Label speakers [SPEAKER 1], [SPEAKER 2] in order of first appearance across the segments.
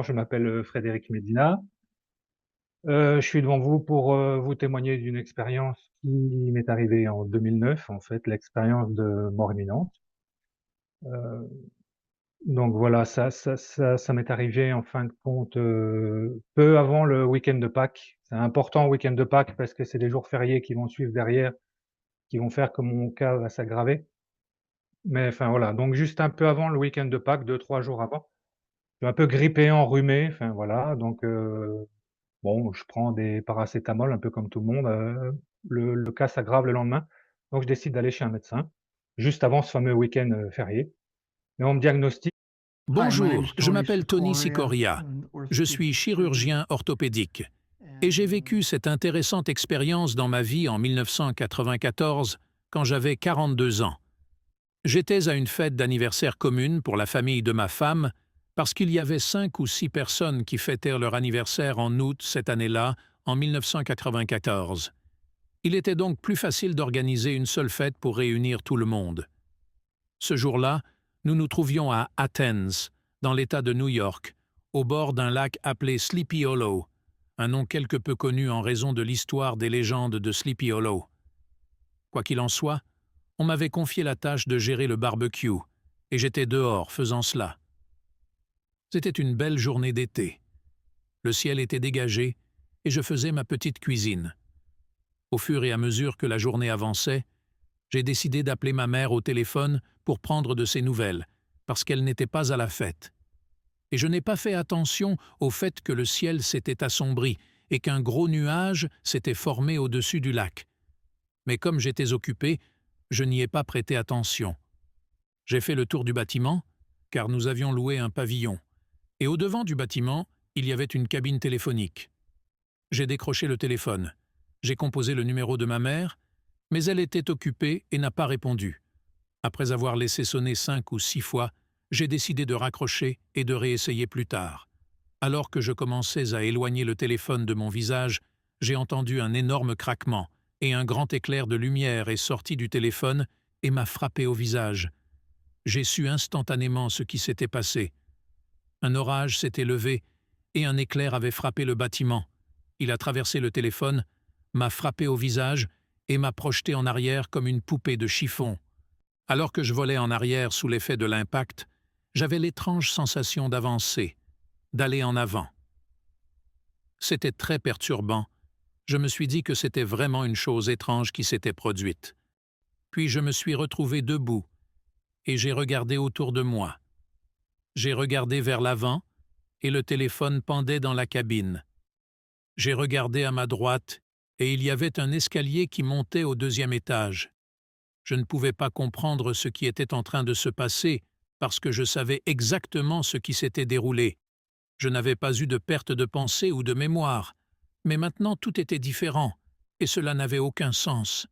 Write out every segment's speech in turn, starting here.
[SPEAKER 1] Je m'appelle, Frédéric Médina. Je suis devant vous pour, vous témoigner d'une expérience qui m'est arrivée en 2009, en fait, l'expérience de mort imminente. Heu, donc voilà, ça m'est arrivé en fin de compte, peu avant le week-end de Pâques. C'est important le week-end de Pâques parce que c'est des jours fériés qui vont suivre derrière, qui vont faire que mon cas va s'aggraver. Mais enfin voilà, donc juste un peu avant le week-end de Pâques, 2-3 jours avant. Je suis un peu grippé, enrhumé, enfin voilà, donc bon, je prends des paracétamol un peu comme tout le monde, le cas s'aggrave le lendemain, donc je décide d'aller chez un médecin, juste avant ce fameux week-end, férié, et on me diagnostique.
[SPEAKER 2] Hi, my name
[SPEAKER 3] Bonjour,
[SPEAKER 2] is
[SPEAKER 3] je
[SPEAKER 2] Tony
[SPEAKER 3] m'appelle Tony
[SPEAKER 2] Sikoria.
[SPEAKER 3] Sikoria.
[SPEAKER 2] I'm an
[SPEAKER 3] Je
[SPEAKER 2] orthopedic
[SPEAKER 3] suis
[SPEAKER 2] surgeon,
[SPEAKER 3] chirurgien orthopédique et j'ai vécu
[SPEAKER 2] and
[SPEAKER 3] cette intéressante expérience dans ma vie en 1994 quand j'avais 42 ans. J'étais à une fête d'anniversaire commune pour la famille de ma femme parce qu'il y avait 5 ou 6 personnes qui fêtèrent leur anniversaire en août cette année-là, en 1994. Il était donc plus facile d'organiser une seule fête pour réunir tout le monde. Ce jour-là, nous nous trouvions à Athens, dans l'État de New York, au bord d'un lac appelé Sleepy Hollow, un nom quelque peu connu en raison de l'histoire des légendes de Sleepy Hollow. Quoi qu'il en soit, on m'avait confié la tâche de gérer le barbecue, et j'étais dehors faisant cela. C'était une belle journée d'été. Le ciel était dégagé, et je faisais ma petite cuisine. Au fur et à mesure que la journée avançait, j'ai décidé d'appeler ma mère au téléphone pour prendre de ses nouvelles, parce qu'elle n'était pas à la fête. Et je n'ai pas fait attention au fait que le ciel s'était assombri et qu'un gros nuage s'était formé au-dessus du lac. Mais comme j'étais occupé, je n'y ai pas prêté attention. J'ai fait le tour du bâtiment, car nous avions loué un pavillon, et au-devant du bâtiment, il y avait une cabine téléphonique. J'ai décroché le téléphone. J'ai composé le numéro de ma mère, mais elle était occupée et n'a pas répondu. Après avoir laissé sonner 5 ou 6 fois, j'ai décidé de raccrocher et de réessayer plus tard. Alors que je commençais à éloigner le téléphone de mon visage, j'ai entendu un énorme craquement et un grand éclair de lumière est sorti du téléphone et m'a frappé au visage. J'ai su instantanément ce qui s'était passé. Un orage s'était levé et un éclair avait frappé le bâtiment. Il a traversé le téléphone, m'a frappé au visage et m'a projeté en arrière comme une poupée de chiffon. Alors que je volais en arrière sous l'effet de l'impact, j'avais l'étrange sensation d'avancer, d'aller en avant. C'était très perturbant. Je me suis dit que c'était vraiment une chose étrange qui s'était produite. Puis je me suis retrouvé debout et j'ai regardé autour de moi. J'ai regardé vers l'avant et le téléphone pendait dans la cabine. J'ai regardé à ma droite et il y avait un escalier qui montait au 2e étage. Je ne pouvais pas comprendre ce qui était en train de se passer parce que je savais exactement ce qui s'était déroulé. Je n'avais pas eu de perte de pensée ou de mémoire, mais maintenant tout était différent et cela n'avait aucun sens.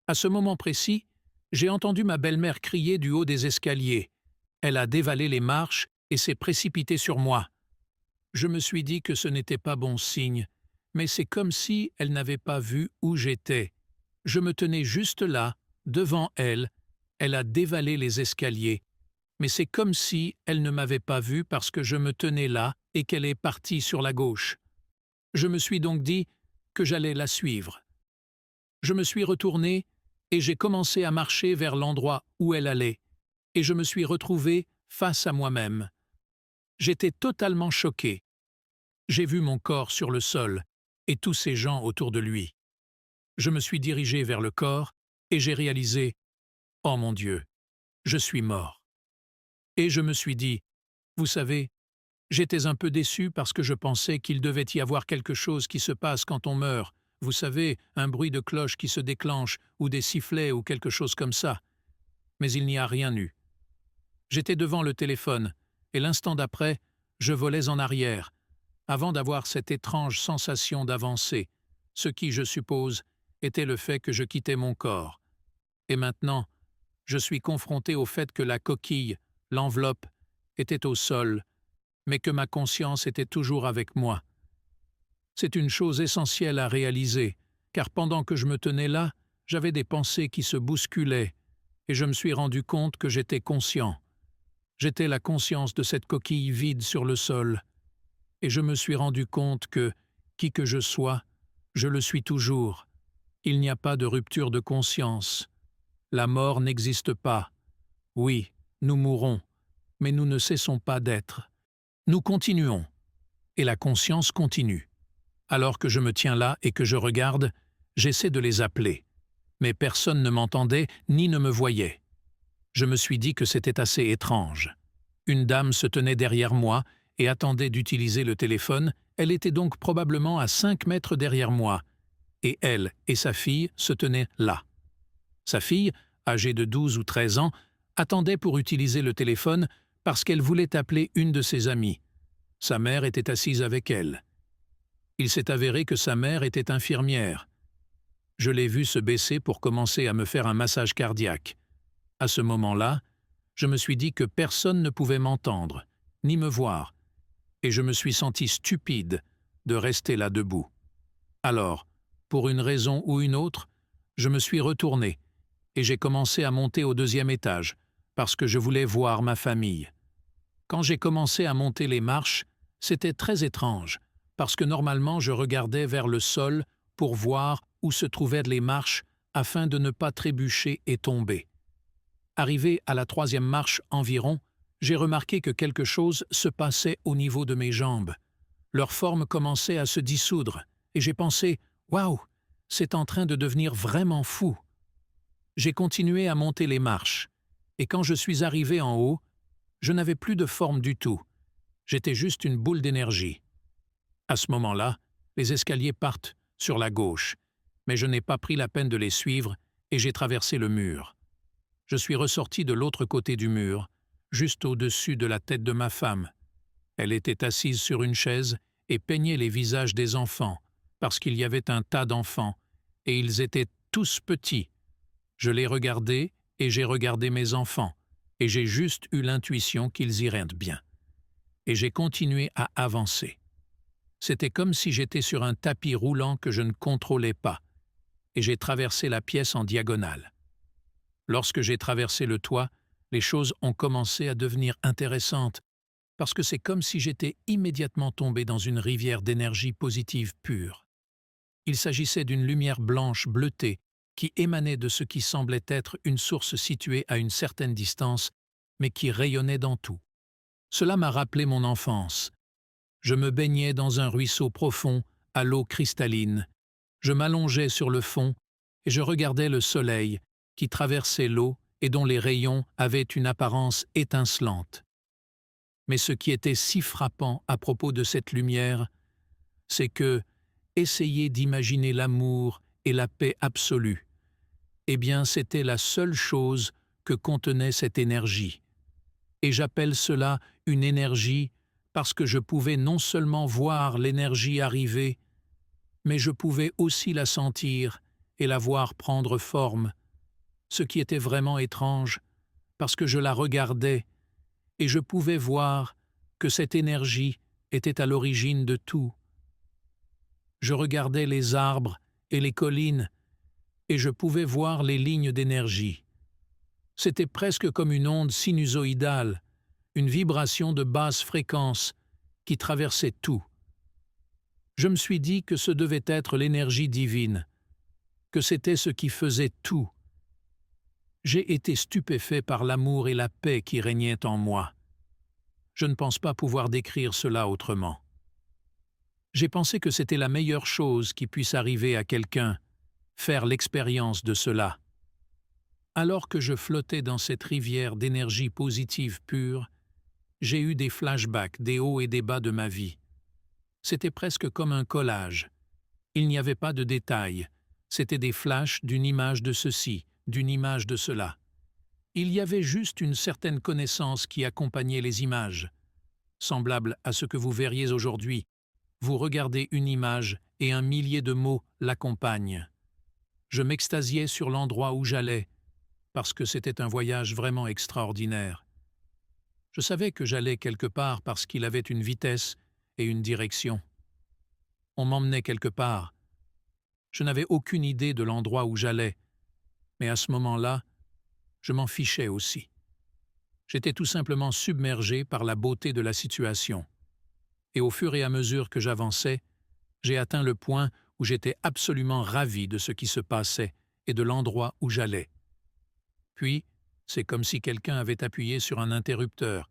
[SPEAKER 3] À ce moment précis, j'ai entendu ma belle-mère crier du haut des escaliers. Elle a dévalé les marches et s'est précipitée sur moi. Je me suis dit que ce n'était pas bon signe, mais c'est comme si elle n'avait pas vu où j'étais. Je me tenais juste là, devant elle. Elle a dévalé les escaliers, mais c'est comme si elle ne m'avait pas vu parce que je me tenais là et qu'elle est partie sur la gauche. Je me suis donc dit que j'allais la suivre. Je me suis retourné et j'ai commencé à marcher vers l'endroit où elle allait, et je me suis retrouvé face à moi-même. J'étais totalement choqué. J'ai vu mon corps sur le sol et tous ces gens autour de lui. Je me suis dirigé vers le corps et j'ai réalisé « Oh mon Dieu, je suis mort ». Et je me suis dit « Vous savez, j'étais un peu déçu parce que je pensais qu'il devait y avoir quelque chose qui se passe quand on meurt. Vous savez, un bruit de cloche qui se déclenche ou des sifflets ou quelque chose comme ça. Mais il n'y a rien eu. J'étais devant le téléphone et l'instant d'après, je volais en arrière, avant d'avoir cette étrange sensation d'avancer, ce qui, je suppose, était le fait que je quittais mon corps. Et maintenant, je suis confronté au fait que la coquille, l'enveloppe, était au sol, mais que ma conscience était toujours avec moi. C'est une chose essentielle à réaliser, car pendant que je me tenais là, j'avais des pensées qui se bousculaient, et je me suis rendu compte que j'étais conscient. J'étais la conscience de cette coquille vide sur le sol, et je me suis rendu compte que, qui que je sois, je le suis toujours. Il n'y a pas de rupture de conscience. La mort n'existe pas. Oui, nous mourrons, mais nous ne cessons pas d'être. Nous continuons, et la conscience continue. Alors que je me tiens là et que je regarde, j'essaie de les appeler. Mais personne ne m'entendait ni ne me voyait. Je me suis dit que c'était assez étrange. Une dame se tenait derrière moi et attendait d'utiliser le téléphone. Elle était donc probablement à 5 mètres derrière moi, et elle et sa fille se tenaient là. Sa fille, âgée de 12 ou 13 ans, attendait pour utiliser le téléphone parce qu'elle voulait appeler une de ses amies. Sa mère était assise avec elle. Il s'est avéré que sa mère était infirmière. Je l'ai vue se baisser pour commencer à me faire un massage cardiaque. À ce moment-là, je me suis dit que personne ne pouvait m'entendre, ni me voir, et je me suis senti stupide de rester là debout. Alors, pour une raison ou une autre, je me suis retourné et j'ai commencé à monter au 2e étage parce que je voulais voir ma famille. Quand j'ai commencé à monter les marches, c'était très étrange parce que normalement je regardais vers le sol pour voir où se trouvaient les marches afin de ne pas trébucher et tomber. Arrivé à la 3e marche environ, j'ai remarqué que quelque chose se passait au niveau de mes jambes. Leur forme commençait à se dissoudre et j'ai pensé « Waouh, c'est en train de devenir vraiment fou ». J'ai continué à monter les marches et quand je suis arrivé en haut, je n'avais plus de forme du tout. J'étais juste une boule d'énergie. À ce moment-là, les escaliers partent sur la gauche, mais je n'ai pas pris la peine de les suivre et j'ai traversé le mur. Je suis ressorti de l'autre côté du mur, juste au-dessus de la tête de ma femme. Elle était assise sur une chaise et peignait les visages des enfants, parce qu'il y avait un tas d'enfants, et ils étaient tous petits. Je les regardais et j'ai regardé mes enfants, et j'ai juste eu l'intuition qu'ils iraient bien. Et j'ai continué à avancer. C'était comme si j'étais sur un tapis roulant que je ne contrôlais pas, et j'ai traversé la pièce en diagonale. Lorsque j'ai traversé le toit, les choses ont commencé à devenir intéressantes, parce que c'est comme si j'étais immédiatement tombé dans une rivière d'énergie positive pure. Il s'agissait d'une lumière blanche bleutée qui émanait de ce qui semblait être une source située à une certaine distance, mais qui rayonnait dans tout. Cela m'a rappelé mon enfance. Je me baignais dans un ruisseau profond, à l'eau cristalline. Je m'allongeais sur le fond et je regardais le soleil qui traversait l'eau et dont les rayons avaient une apparence étincelante. Mais ce qui était si frappant à propos de cette lumière, c'est que, essayer d'imaginer l'amour et la paix absolue, eh bien c'était la seule chose que contenait cette énergie. Et j'appelle cela une énergie parce que je pouvais non seulement voir l'énergie arriver, mais je pouvais aussi la sentir et la voir prendre forme, ce qui était vraiment étrange, parce que je la regardais et je pouvais voir que cette énergie était à l'origine de tout. Je regardais les arbres et les collines et je pouvais voir les lignes d'énergie. C'était presque comme une onde sinusoïdale, une vibration de basse fréquence qui traversait tout. Je me suis dit que ce devait être l'énergie divine, que c'était ce qui faisait tout. J'ai été stupéfait par l'amour et la paix qui régnaient en moi. Je ne pense pas pouvoir décrire cela autrement. J'ai pensé que c'était la meilleure chose qui puisse arriver à quelqu'un, faire l'expérience de cela. Alors que je flottais dans cette rivière d'énergie positive pure, j'ai eu des flashbacks des hauts et des bas de ma vie. C'était presque comme un collage. Il n'y avait pas de détails. C'était des flashs d'une image de ceci, d'une image de cela. Il y avait juste une certaine connaissance qui accompagnait les images. Semblable à ce que vous verriez aujourd'hui, vous regardez une image et un millier de mots l'accompagnent. Je m'extasiais sur l'endroit où j'allais, parce que c'était un voyage vraiment extraordinaire. Je savais que j'allais quelque part parce qu'il avait une vitesse et une direction. On m'emmenait quelque part. Je n'avais aucune idée de l'endroit où j'allais, mais à ce moment-là, je m'en fichais aussi. J'étais tout simplement submergé par la beauté de la situation. et au fur et à mesure que j'avançais, j'ai atteint le point où j'étais absolument ravi de ce qui se passait et de l'endroit où j'allais. Puis, c'est comme si quelqu'un avait appuyé sur un interrupteur,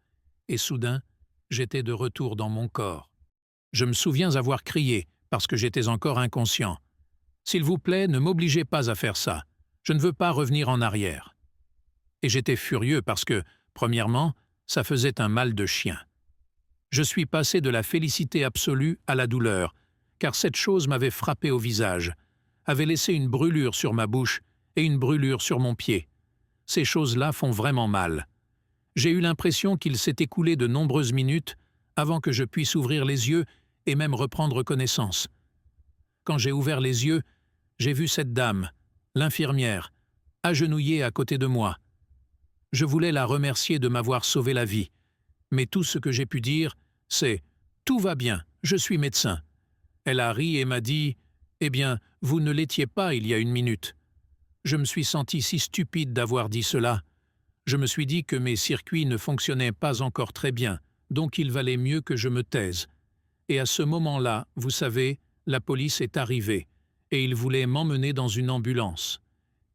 [SPEAKER 3] et soudain, j'étais de retour dans mon corps. Je me souviens avoir crié, parce que j'étais encore inconscient. « S'il vous plaît, ne m'obligez pas à faire ça. Je ne veux pas revenir en arrière. » Et j'étais furieux parce que, premièrement, ça faisait un mal de chien. Je suis passé de la félicité absolue à la douleur, car cette chose m'avait frappé au visage, avait laissé une brûlure sur ma bouche et une brûlure sur mon pied. Ces choses-là font vraiment mal. J'ai eu l'impression qu'il s'est écoulé de nombreuses minutes avant que je puisse ouvrir les yeux et même reprendre connaissance. Quand j'ai ouvert les yeux, j'ai vu cette dame, l'infirmière, agenouillée à côté de moi. Je voulais la remercier de m'avoir sauvé la vie, mais tout ce que j'ai pu dire, c'est « Tout va bien, je suis médecin ». Elle a ri et m'a dit « Eh bien, vous ne l'étiez pas il y a une minute ». Je me suis senti si stupide d'avoir dit cela. Je me suis dit que mes circuits ne fonctionnaient pas encore très bien, donc il valait mieux que je me taise. Et à ce moment-là, vous savez, la police est arrivée, et ils voulaient m'emmener dans une ambulance.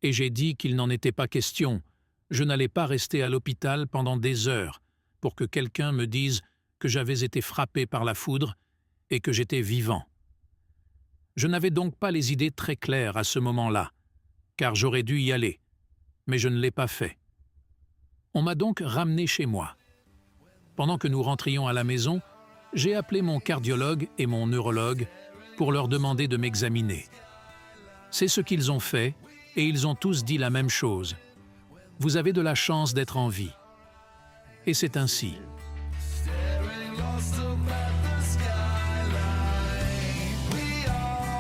[SPEAKER 3] Et j'ai dit qu'il n'en était pas question. Je n'allais pas rester à l'hôpital pendant des heures pour que quelqu'un me dise que j'avais été frappé par la foudre et que j'étais vivant. Je n'avais donc pas les idées très claires à ce moment-là, car j'aurais dû y aller, mais je ne l'ai pas fait. On m'a donc ramené chez moi. Pendant que nous rentrions à la maison, j'ai appelé mon cardiologue et mon neurologue pour leur demander de m'examiner. C'est ce qu'ils ont fait, et ils ont tous dit la même chose. Vous avez de la chance d'être en vie. Et c'est ainsi.